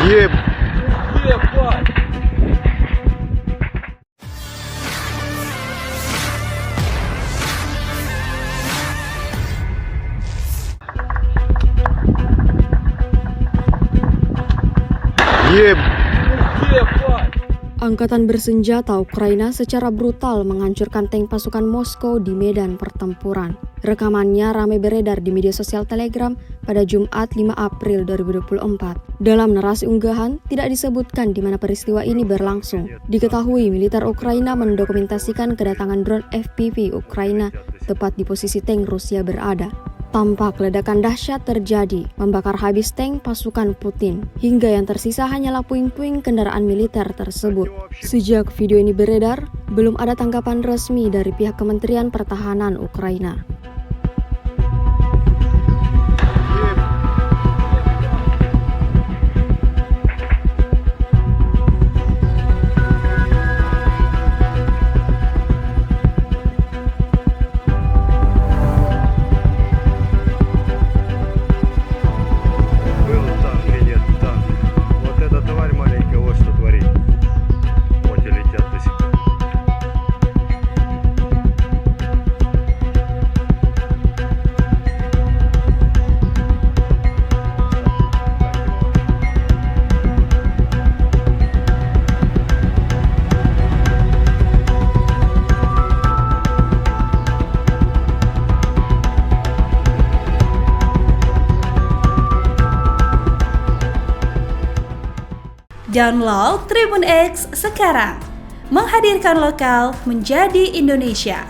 Еб... Ебать! Еб... Ебать! Angkatan bersenjata Ukraina secara brutal menghancurkan tank pasukan Moskow di medan pertempuran. Rekamannya ramai beredar di media sosial Telegram pada Jumat 5 April 2024. Dalam narasi unggahan, tidak disebutkan di mana peristiwa ini berlangsung. Diketahui militer Ukraina mendokumentasikan kedatangan drone FPV Ukraina tepat di posisi tank Rusia berada. Tampak ledakan dahsyat terjadi, membakar habis tank pasukan Putin, hingga yang tersisa hanyalah puing-puing kendaraan militer tersebut. Sejak video ini beredar, belum ada tanggapan resmi dari pihak Kementerian Pertahanan Ukraina. Был танк или нет танк. Вот эта тварь маленькая, вот что творит. Вот и летят до сих пор. Download Tribun X sekarang, menghadirkan lokal menjadi Indonesia.